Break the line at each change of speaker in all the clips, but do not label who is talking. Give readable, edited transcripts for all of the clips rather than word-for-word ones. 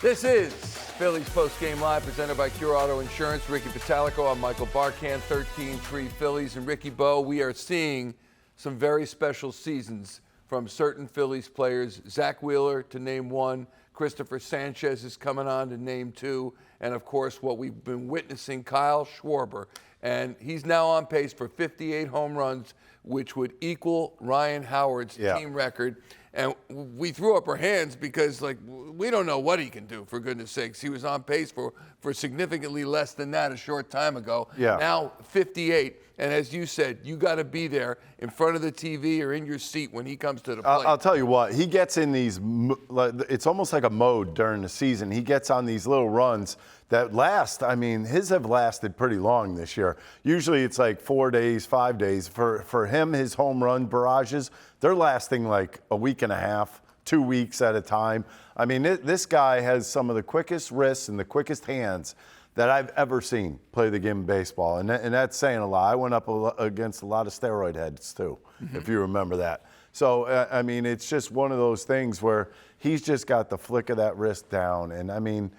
This is Phillies Postgame Live, presented by Cure Auto Insurance. Ricky Vitalico, I'm Michael Barkan, 13-3 Phillies. And Ricky Bo, we are seeing some very special seasons from certain Phillies players. Zach Wheeler, to name one. Christopher Sanchez is coming on, to name two. And, of course, what we've been witnessing, Kyle Schwarber. And he's now on pace for 58 home runs, which would equal Ryan Howard's team record. And we threw up our hands because, we don't know what he can do, for goodness sakes. He was on pace for significantly less than that a short time ago. Yeah. Now 58. And as you said, you got to be there in front of the TV or in your seat when he comes to the plate.
I'll tell you what, he gets in these, it's almost like a mode during the season. He gets on these little runs that last. I mean, his have lasted pretty long this year. Usually it's like 4 days, 5 days. For him, his home run barrages, they're lasting like a week and a half, 2 weeks at a time. I mean, this guy has some of the quickest wrists and the quickest hands that I've ever seen play the game of baseball. And that's saying a lot. I went up against a lot of steroid heads, too, if you remember that. So, I mean, it's just one of those things where he's just got the flick of that wrist down. And, I mean,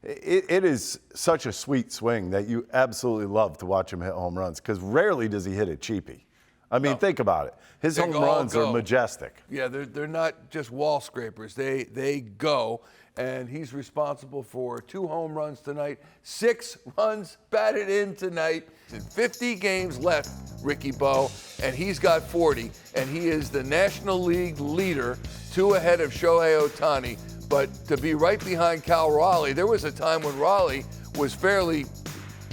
it is such a sweet swing that you absolutely love to watch him hit home runs, because rarely does he hit it cheapy. I mean, think about it. His home runs are majestic.
Yeah, they're not just wall scrapers. They go. And he's responsible for 2 home runs tonight, 6 runs batted in tonight. 50 games left, Ricky Bo, and he's got 40. And he is the National League leader, 2 ahead of Shohei Ohtani. But to be right behind Cal Raleigh, there was a time when Raleigh was fairly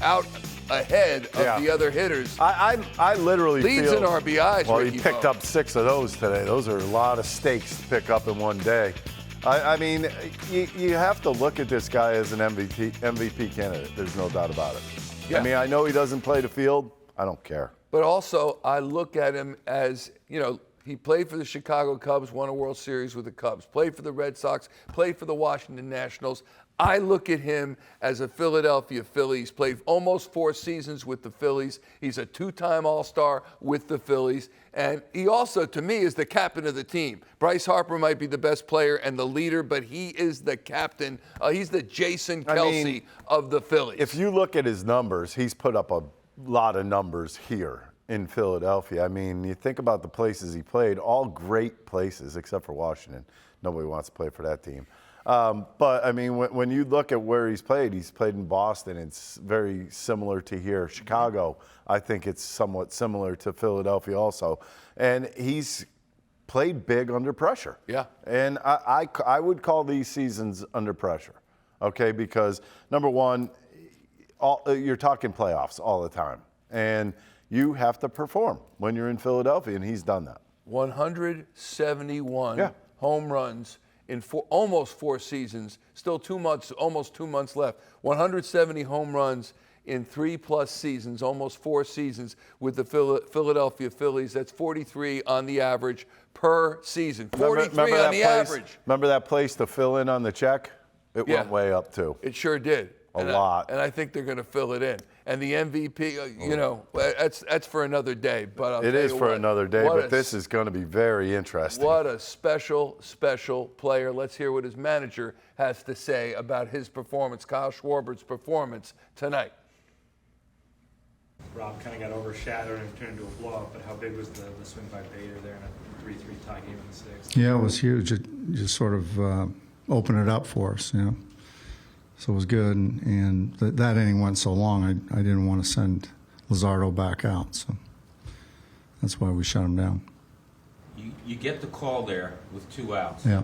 out ahead of the other hitters.
I literally
leads in RBIs.
Well,
Ricky
he picked up 6 of those today. Those are a lot of stakes to pick up in one day. I mean, you have to look at this guy as an MVP candidate. There's no doubt about it. Yeah. I mean, I know he doesn't play the field. I don't care.
But also, I look at him as, he played for the Chicago Cubs, won a World Series with the Cubs, played for the Red Sox, played for the Washington Nationals. I look at him as a Philadelphia Philly. He's played almost 4 seasons with the Phillies. He's a 2-time All-Star with the Phillies. And he also, to me, is the captain of the team. Bryce Harper might be the best player and the leader, but he is the captain. He's the Jason Kelce of the Phillies.
If you look at his numbers, he's put up a lot of numbers here in Philadelphia. I mean, you think about the places he played, all great places except for Washington. Nobody wants to play for that team. But, I mean, when you look at where he's played in Boston. It's very similar to here. Chicago, I think it's somewhat similar to Philadelphia also. And he's played big under pressure. Yeah. And I would call these seasons under pressure, okay? Because, number one, you're talking playoffs all the time. And you have to perform when you're in Philadelphia, and he's done that.
171 home runs in almost 4 seasons, still 2 months, almost 2 months left. 170 home runs in 3+ seasons, almost 4 seasons with the Philadelphia Phillies. That's 43 on the average per season. 43 on the average.
Remember that place to fill in on the check? It went way up too.
It sure did.
A lot.
And I think they're going to fill it in. And the MVP, that's for another day. But
it is for another day, but this is going to be very interesting.
What a special, special player. Let's hear what his manager has to say about his performance, Kyle Schwarber's performance tonight.
Rob kind of got overshadowed and turned into a blowout, but how big was the swing by Bader there in a 3-3 tie game in the 6th?
Yeah, it was huge. It just sort of opened it up for us, So it was good, and that inning went so long, I didn't want to send Luzardo back out, so that's why we shut him down.
You get the call there with 2 outs.
Yeah.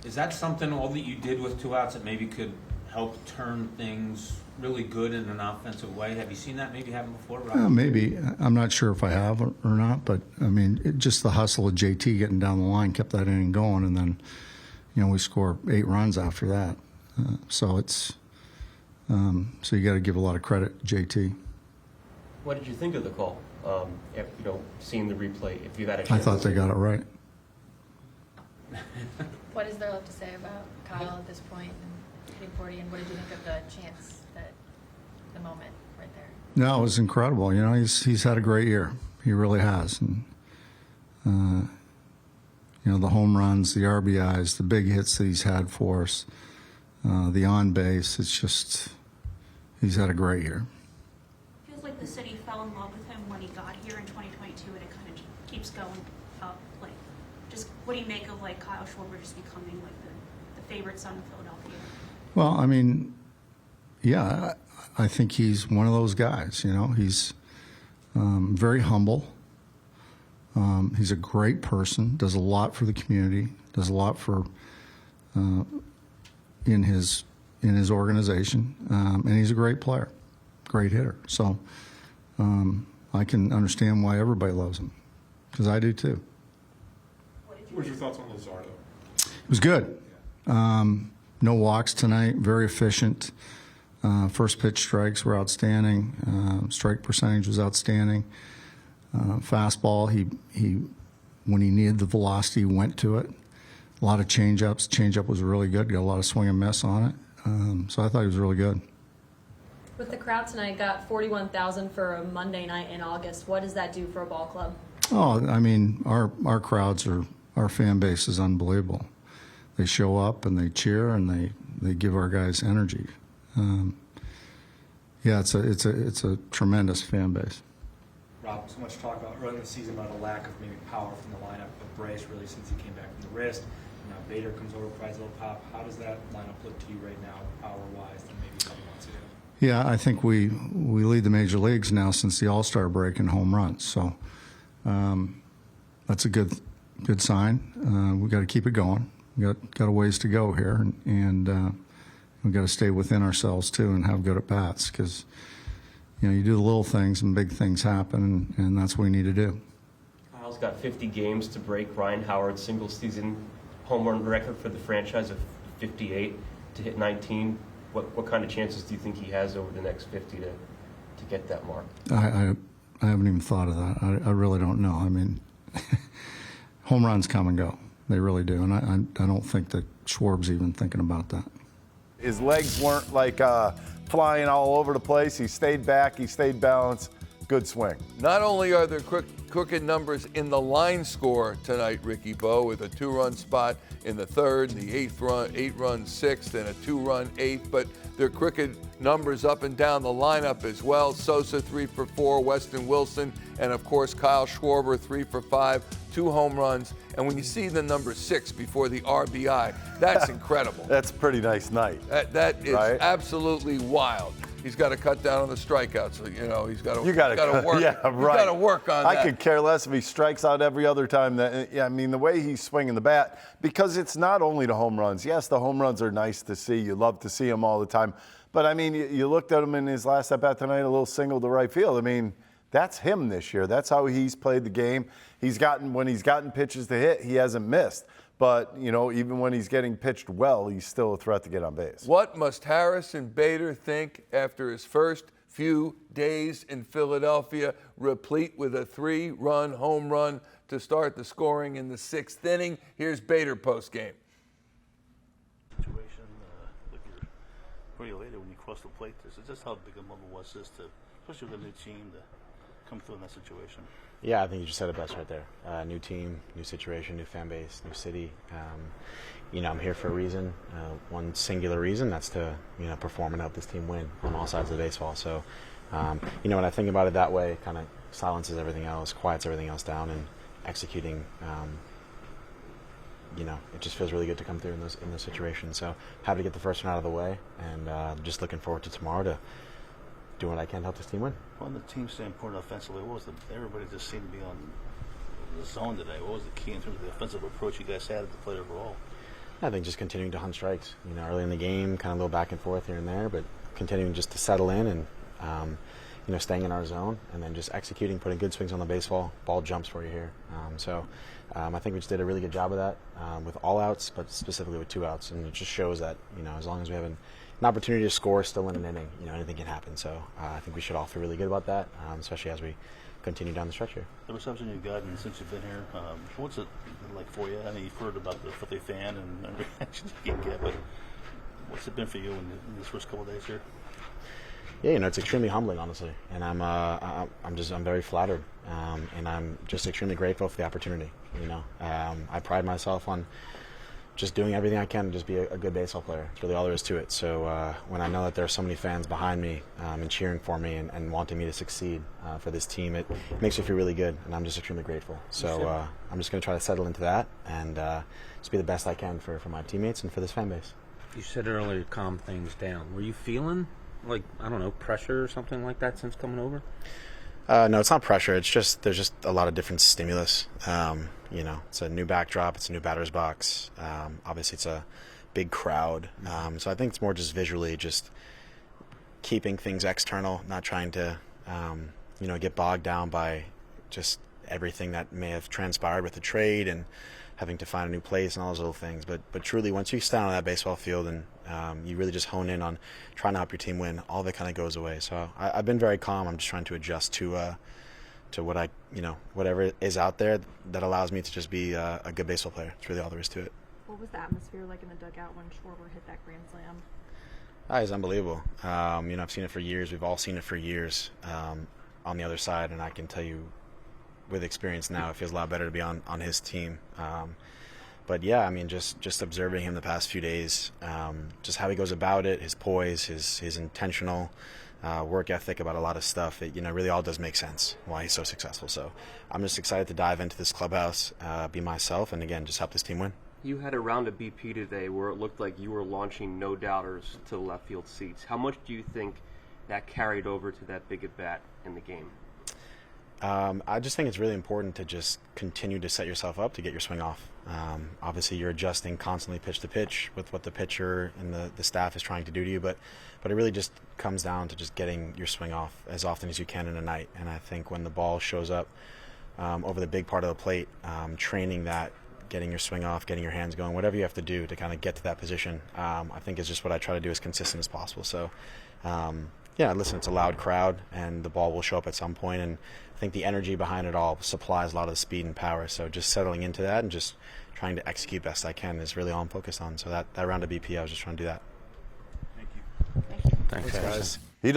Is that something, all that you did with 2 outs, that maybe could help turn things really good in an offensive way? Have you seen that maybe happen before, Rob?
Maybe. I'm not sure if I have or not, but, I mean, just the hustle of JT getting down the line kept that inning going, and then, we score 8 runs after that. So it's so you got to give a lot of credit to JT.
What did you think of the call? Seeing the replay, if you've had a chance.
I thought they got it right.
What is there left to say about Kyle at this point and hitting 40? And what did you think of the chance, the moment right there?
No, it was incredible. He's had a great year. He really has. And the home runs, the RBIs, the big hits that he's had for us. the on base. It's just he's had a great year.
Feels like the city fell in love with him when he got here in 2022, and it kind of keeps going up. Like, just what do you make of like Kyle Schwarber just becoming like the favorite son of Philadelphia?
Well, I mean, yeah, I think he's one of those guys. You know, he's very humble. He's a great person. Does a lot for the community. Does a lot for in his organization, and he's a great player, great hitter. So I can understand why everybody loves him, because I do too.
What are your thoughts on Luzardo?
It was good. No walks tonight. Very efficient. First pitch strikes were outstanding. Strike percentage was outstanding. Fastball, he when he needed the velocity, went to it. A lot of change-ups. Change-up was really good. Got a lot of swing and miss on it. So I thought he was really good.
With the crowd tonight, got 41,000 for a Monday night in August. What does that do for a ball club?
Oh, I mean, our crowds our fan base is unbelievable. They show up and they cheer and they give our guys energy. Yeah, it's a tremendous fan base.
Rob, so much talk about early in the season about a lack of maybe power from the lineup of Bryce really since he came back from the wrist. Now Bader comes over, provides a little pop. How does that lineup look to you right now, power-wise, than maybe a couple months ago?
Yeah, I think we lead the major leagues now since the All-Star break in home runs. So that's a good sign. We've got to keep it going. We got a ways to go here, and we've got to stay within ourselves too and have good at bats, because you know, you do the little things and big things happen, and that's what we need to do.
Kyle's got 50 games to break Ryan Howard's single-season home run record for the franchise of 58 to hit 19. What kind of chances do you think he has over the next 50 to get that mark?
I haven't even thought of that. I really don't know. I mean, home runs come and go. They really do, and I don't think that Schwarb's even thinking about that.
His legs weren't like flying all over the place. He stayed back. He stayed balanced. Good swing.
Not only are there crooked numbers in the line score tonight, Ricky Bo, with a 2-run spot in the third, and the 8-run sixth, and a 2-run eighth, but there are crooked numbers up and down the lineup as well. Sosa 3 for 4, Weston Wilson, and of course Kyle Schwarber 3 for 5, 2 home runs. And when you see the number 6 before the RBI, that's incredible.
That's a pretty nice night.
That is
right?
Absolutely wild. He's got to cut down on the strikeouts. So, you know, he's got to work.
Yeah, right.
He's got to work on that.
I could care less if he strikes out every other time. I mean, the way he's swinging the bat, because it's not only the home runs. Yes, the home runs are nice to see. You love to see them all the time. But, I mean, you looked at him in his last at-bat tonight, a little single to right field. I mean, that's him this year. That's how he's played the game. When he's gotten pitches to hit, he hasn't missed. But, you know, even when he's getting pitched well, he's still a threat to get on base.
What must Harrison Bader think after his first few days in Philadelphia, replete with a 3-run home run to start the scoring in the 6th inning? Here's Bader postgame.
Situation, like you're pretty elated when you cross the plate. Just how big a moment was this, especially with a new team, to come through in that situation?
Yeah, I think you just said it best right there. New team, new situation, new fan base, new city. You know, I'm here for a reason, one singular reason. That's to, you know, perform and help this team win on all sides of the baseball. So, you know, when I think about it that way, it kind of silences everything else, quiets everything else down, and executing. You know, it just feels really good to come through in this situation. So, happy to get the first one out of the way, and just looking forward to tomorrow to do what I can to help this team win.
On the team standpoint offensively, everybody just seemed to be on the zone today. What was the key in terms of the offensive approach you guys had at the plate overall?
I think just continuing to hunt strikes. You know, early in the game, kind of a little back and forth here and there, but continuing just to settle in and, you know, staying in our zone, and then just executing, putting good swings on the baseball. Ball jumps for you here. I think we just did a really good job of that with all outs, but specifically with 2 outs. And it just shows that, you know, as long as we have an opportunity to score still in an inning, you know, anything can happen. So I think we should all feel really good about that, especially as we continue down the stretch here.
The reception you've gotten since you've been here, what's it like for you? I mean, you've heard about the Philly fan and reactions you can get, but what's it been for you in these first couple of days here?
Yeah, you know, it's extremely humbling, honestly, and I'm very flattered, and I'm just extremely grateful for the opportunity. You know, I pride myself on just doing everything I can to just be a good baseball player. It's really all there is to it. So when I know that there are so many fans behind me and cheering for me and wanting me to succeed for this team, it makes me feel really good, and I'm just extremely grateful. So I'm just going to try to settle into that and just be the best I can for my teammates and for this fan base.
You said earlier, calm things down. Were you feeling like, I don't know, pressure or something like that since coming over?
No, it's not pressure. It's just there's just a lot of different stimulus. It's a new backdrop. It's a new batter's box. Obviously, it's a big crowd. So I think it's more just visually, just keeping things external, not trying to, get bogged down by just everything that may have transpired with the trade and having to find a new place and all those little things. But truly, once you stand on that baseball field and you really just hone in on trying to help your team win, all of it kind of goes away. So I've been very calm. I'm just trying to adjust to what whatever is out there that allows me to just be a good baseball player. It's really all there is to it.
What was the atmosphere like in the dugout when Schwarber hit that grand slam?
It's unbelievable. I've seen it for years. We've all seen it for years on the other side, and I can tell you with experience now, it feels a lot better to be on his team. But yeah, I mean, just observing him the past few days, just how he goes about it, his poise, his intentional work ethic about a lot of stuff, it really all does make sense why he's so successful. So I'm just excited to dive into this clubhouse, be myself, and again, just help this team win.
You had a round of BP today where it looked like you were launching no-doubters to the left field seats. How much do you think that carried over to that big at-bat in the game?
I just think it's really important to just continue to set yourself up to get your swing off. Obviously, you're adjusting constantly pitch to pitch with what the pitcher and the staff is trying to do to you, but it really just comes down to just getting your swing off as often as you can in a night. And I think when the ball shows up over the big part of the plate, training that, getting your swing off, getting your hands going, whatever you have to do to kind of get to that position, I think is just what I try to do as consistent as possible. So, listen, it's a loud crowd, and the ball will show up at some point, and I think the energy behind it all supplies a lot of the speed and power. So just settling into that and just trying to execute best I can is really all I'm focused on. So that round of BP, I was just trying to do that.
Thank you.
Thanks guys.
He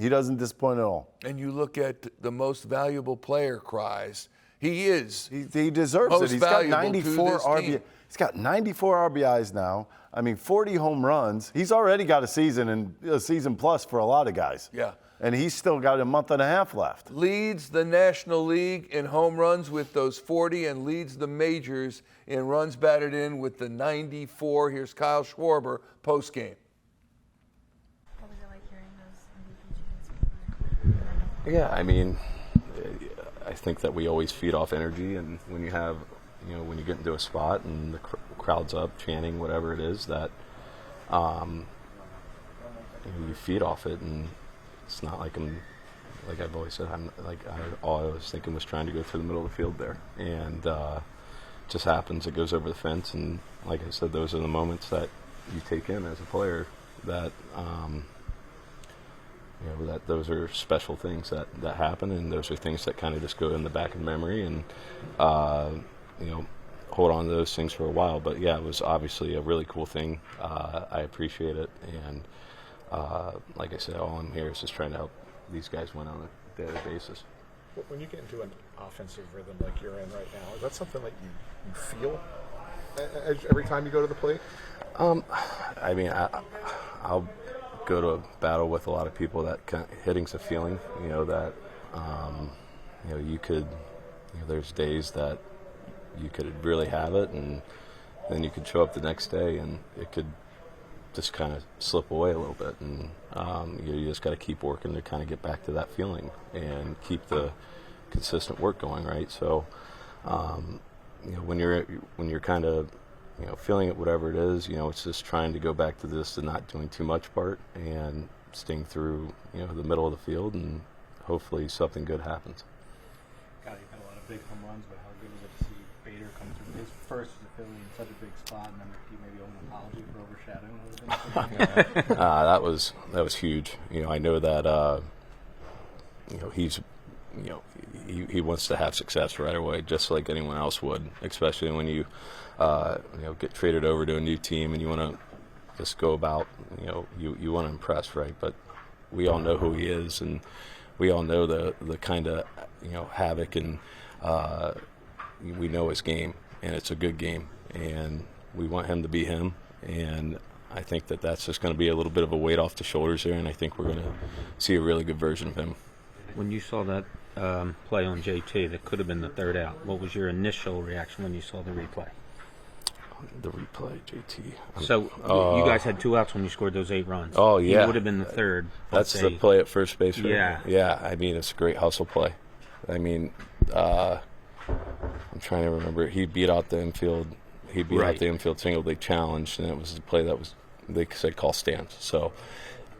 doesn't disappoint at all.
And you look at the most valuable player cries. He is.
He deserves
most
it. He's got
valuable
94
to this
RBI.
team.
He's got 94 RBIs now. I mean, 40 home runs. He's already got a season plus for a lot of guys.
Yeah.
And he's still got a month and a half left.
Leads the National League in home runs with those 40 and leads the majors in runs batted in with the 94. Here's Kyle Schwarber postgame.
What was it like hearing those MVP chants?
Yeah, I mean, I think that we always feed off energy, and when you have, when you get into a spot and the crowd's up chanting whatever it is, that you feed off it, and it's not like I've always said, all I was thinking was trying to go through the middle of the field there, and just happens it goes over the fence, and like I said, those are the moments that you take in as a player that that those are special things that happen, and those are things that kind of just go in the back of memory, and hold on to those things for a while. But yeah, it was obviously a really cool thing. I appreciate it, and like I said, all I'm here is just trying to help these guys win on a daily basis.
When you get into an offensive rhythm like you're in right now, is that something that you feel every time you go to the plate?
I mean, I'll go to a battle with a lot of people that hitting's a feeling, that you could, there's days that you could really have it, and then you could show up the next day and it could just kind of slip away a little bit, and you just got to keep working to kind of get back to that feeling and keep the consistent work going, right? So when you're kind of feeling it, whatever it is, it's just trying to go back to this and not doing too much part and staying through the middle of the field, and hopefully something good happens.
You've had a lot of big home runs, but how good was it to see Bader come through his first as a Philly in such a big spot, and then he maybe owe an apology for overshadowing a little bit?
That was huge. I know that he's he wants to have success right away, just like anyone else would, especially when you get traded over to a new team and you want to just go about you want to impress, right? But we all know who he is, and we all know the kind of havoc, and we know his game, and it's a good game, and we want him to be him, and I think that that's just going to be a little bit of a weight off the shoulders there, and I think we're going to see a really good version of him.
When you saw that play on JT that could have been the third out, what was your initial reaction when you saw the replay?
The replay, JT.
So you guys had 2 outs when you scored those 8 runs.
Oh, yeah.
He would have been the third.
That's the play at first base, right?
Yeah.
Yeah, I mean, it's a great hustle play. I mean, I'm trying to remember. He beat out the infield. He beat out the infield single. They challenged, and it was the play that was, they said, call stands. So,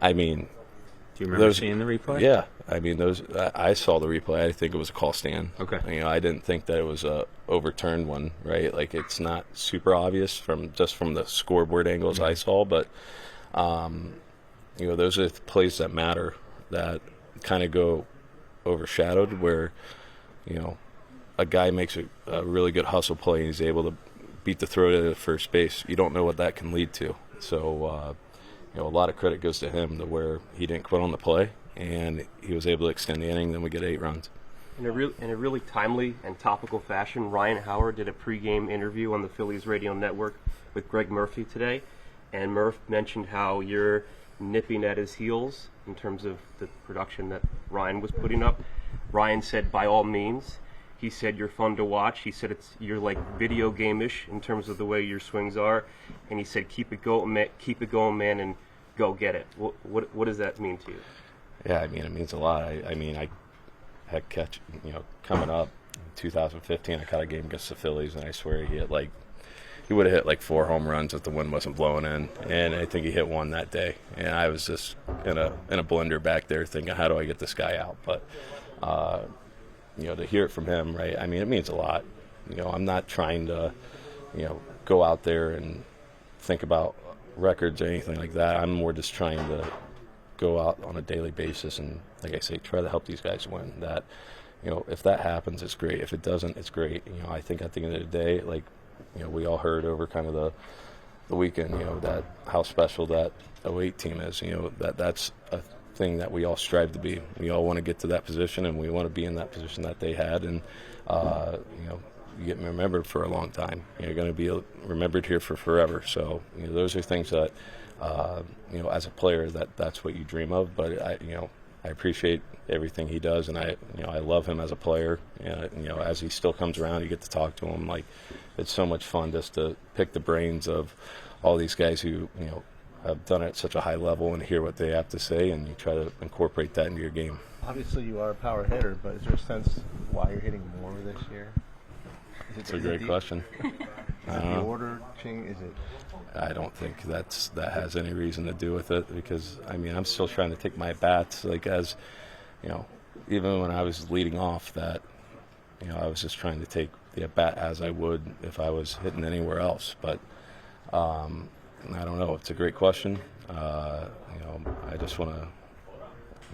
I mean,
do you remember seeing the replay?
Yeah, I mean, I saw the replay. I think it was a call stand.
Okay.
You know, I didn't think that it was a overturned one, right? Like, it's not super obvious from the scoreboard angles I saw, but you know, those are the plays that matter, that kind of go overshadowed, where, you know, a guy makes a really good hustle play and he's able to beat the throw to the first base. You don't know what that can lead to. So, you know, a lot of credit goes to him, to where he didn't quit on the play and he was able to extend the inning. Then we get 8 runs.
In a really timely and topical fashion, Ryan Howard did a pregame interview on the Phillies radio network with Greg Murphy today, and Murph mentioned how you're nipping at his heels in terms of the production that Ryan was putting up. Ryan said, by all means. He said you're fun to watch. He said you're like video game-ish in terms of the way your swings are, and he said keep it going, man, and go get it. What does that mean to you?
Yeah, I mean, it means a lot. I mean, I had coming up in 2015, I caught a game against the Phillies, and I swear he would have hit like 4 home runs if the wind wasn't blowing in, and I think he hit 1 that day. And I was just in a blender back there thinking, how do I get this guy out? But you know, to hear it from him, right? I mean, it means a lot. You know, I'm not trying to, you know, go out there and think about records or anything like that. I'm more just trying to go out on a daily basis and, like I say, try to help these guys win. That, you know, if that happens, it's great. If it doesn't, it's great. You know, I think at the end of the day, like, you know, we all heard over kind of the weekend, you know, that how special that 08 team is. You know, that's a thing that we all strive to be. We all want to get to that position, and we want to be in that position that they had. And you know, you get remembered for a long time. You're going to be remembered here for forever. So, you know, those are things that you know, as a player, that's what you dream of. But I appreciate everything he does, and I love him as a player. You know, as he still comes around, you get to talk to him. Like, it's so much fun just to pick the brains of all these guys who, you know, have done it at such a high level, and hear what they have to say, and you try to incorporate that into your game.
Obviously, you are a power hitter, but is there a sense why you're hitting more this year?
It's a great question.
Is it the order change? Is it?
I don't think that has any reason to do with it, because I mean, I'm still trying to take my bats, like, as you know, even when I was leading off, that, you know, I was just trying to take the at bat as I would if I was hitting anywhere else. But I don't know. It's a great question. You know, I just want to.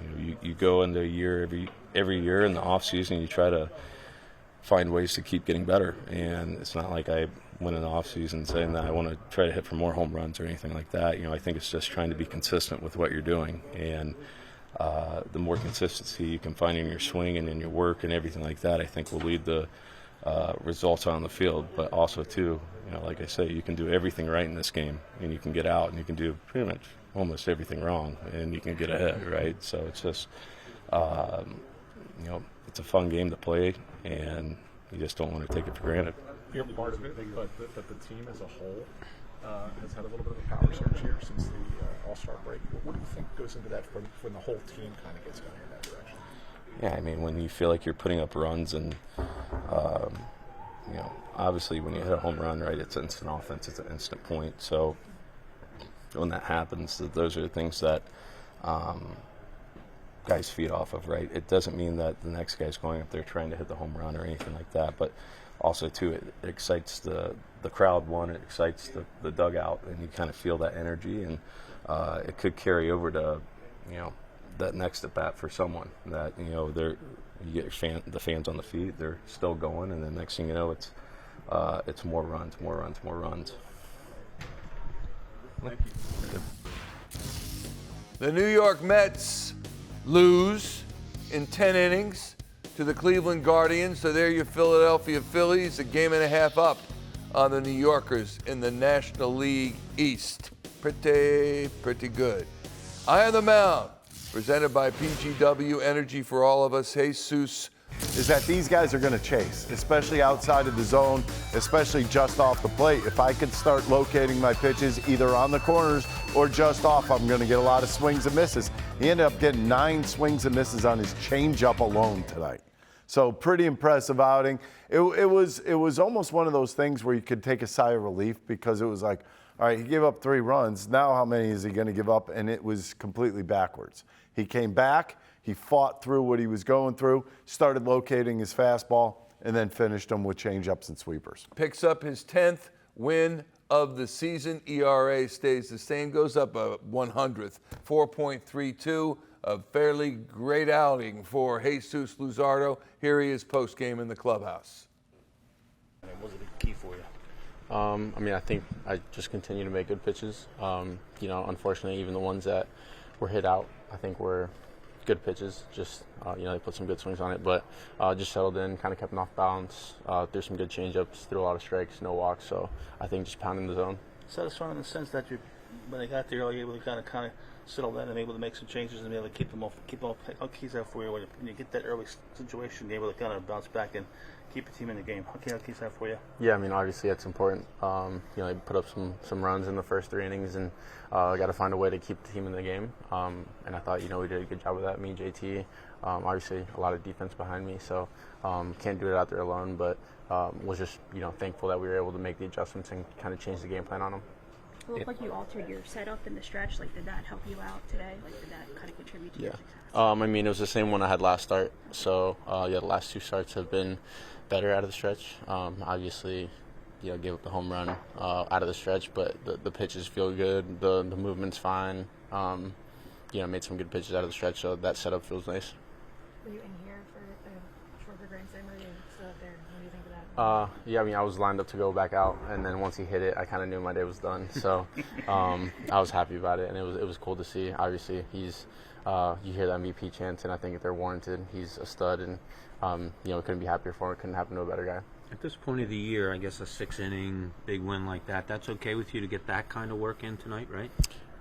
You know, you go into a year every year in the off season, you try to find ways to keep getting better, and it's not like I went in the off season saying that I want to try to hit for more home runs or anything like that. You know, I think it's just trying to be consistent with what you're doing, and the more consistency you can find in your swing and in your work and everything like that, I think will lead to results on the field. But also too, you know, like I say, you can do everything right in this game, and you can get out, and you can do pretty much almost everything wrong, and you can get ahead, right? So it's just, you know, it's a fun game to play, and you just don't want to take it for granted.
You're part of it, but that the team as a whole has had a little bit of a power surge here since the All-Star break. What do you think goes into that when the whole team kind of gets going in that direction?
Yeah, I mean, when you feel like you're putting up runs, and you know, obviously when you hit a home run, right, it's instant offense, it's an instant point. So when that happens, those are the things that guys feed off of, right? It doesn't mean that the next guy's going up there trying to hit the home run or anything like that, but also too, it excites the crowd. One, it excites the dugout, and you kind of feel that energy, and it could carry over to, you know, that next at bat for someone that, you know, you get the fans on the feet, they're still going, and then next thing you know, it's more runs.
Thank you.
The New York Mets lose in 10 innings to the Cleveland Guardians. So there your Philadelphia Phillies, a game and a half up on the New Yorkers in the National League East. Pretty good. Eye on the Mound, presented by PGW, energy for all of us. Jesús.
Is that these guys are going to chase, especially outside of the zone, especially just off the plate. If I could start locating my pitches either on the corners or just off, I'm going to get a lot of swings and misses. He ended up getting 9 swings and misses on his changeup alone tonight. So pretty impressive outing. It was almost one of those things where you could take a sigh of relief because it was like, all right, he gave up 3 runs. Now how many is he going to give up? And it was completely backwards. He came back. He fought through what he was going through, started locating his fastball, and then finished them with changeups and sweepers.
Picks up his 10th win of the season. ERA stays the same, goes up a 100th, 4.32. A fairly great outing for Jesús Luzardo. Here he is post-game in the clubhouse.
What was the key for you?
I mean, I think I just continue to make good pitches. Unfortunately, even the ones that were hit out, I think were good pitches. Just, they put some good swings on it, but just settled in, kind of kept them off balance, threw some good changeups, threw a lot of strikes, no walks. So I think just pounding the zone.
Satisfying in the sense that when they got there, you were able to kind of settle in and able to make some changes and be able to keep all keys out for you. When you get that early situation, you're able to kind of bounce back and keep the team in the game. How keys out for you?
Yeah, I mean, obviously it's important. They put up some runs in the first 3 innings, and got to find a way to keep the team in the game. And I thought, we did a good job of that. Me, JT, obviously a lot of defense behind me, so can't do it out there alone. But was just thankful that we were able to make the adjustments and kind of change the game plan on them.
It looked like you altered your setup in the stretch. Like, did that help you out today? Like, did that kind of contribute to your success?
I mean, it was the same one I had last start. So, the last 2 starts have been better out of the stretch. Obviously, gave up the home run out of the stretch, but the pitches feel good. The movement's fine. Made some good pitches out of the stretch, so that setup feels nice.
Were you in here for the Schwarber grand slam, or were you still out there? What do you think of that?
I mean, I was lined up to go back out, and then once he hit it, I kind of knew my day was done. So I was happy about it, and it was cool to see. Obviously, he's you hear the MVP chants, and I think if they're warranted, he's a stud, and we couldn't be happier for him. It couldn't happen to a better guy.
At this point of the year, I guess a 6-inning big win like that's okay with you to get that kind of work in tonight, right?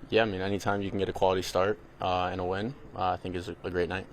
Yeah, I mean, anytime you can get a quality start and a win, I think is a great night.